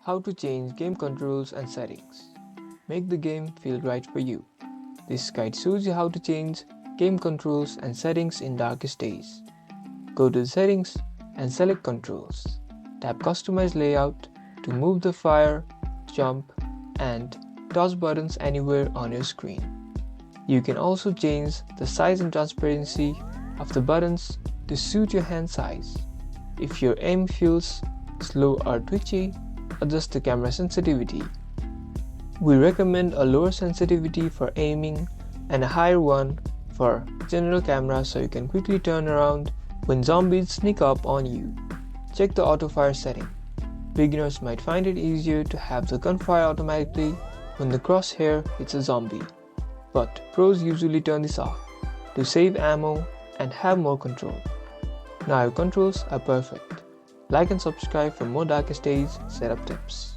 How to change game controls and settings. Make the game feel right for you. This guide shows you how to change game controls and settings in darkest days. Go to Settings and select Controls. Tap Customize Layout to move the fire, jump, and toss buttons anywhere on your screen. You can also change the size and transparency of the buttons to suit your hand size. If your aim feels slow or twitchy, adjust the camera sensitivity. We recommend a lower sensitivity for aiming and a higher one for general camera so you can quickly turn around when zombies sneak up on you. Check the auto fire setting. Beginners might find it easier to have the gun fire automatically when the crosshair hits a zombie, but pros usually turn this off to save ammo and have more control. Now your controls are perfect. Like and subscribe for more Darkest Days setup tips.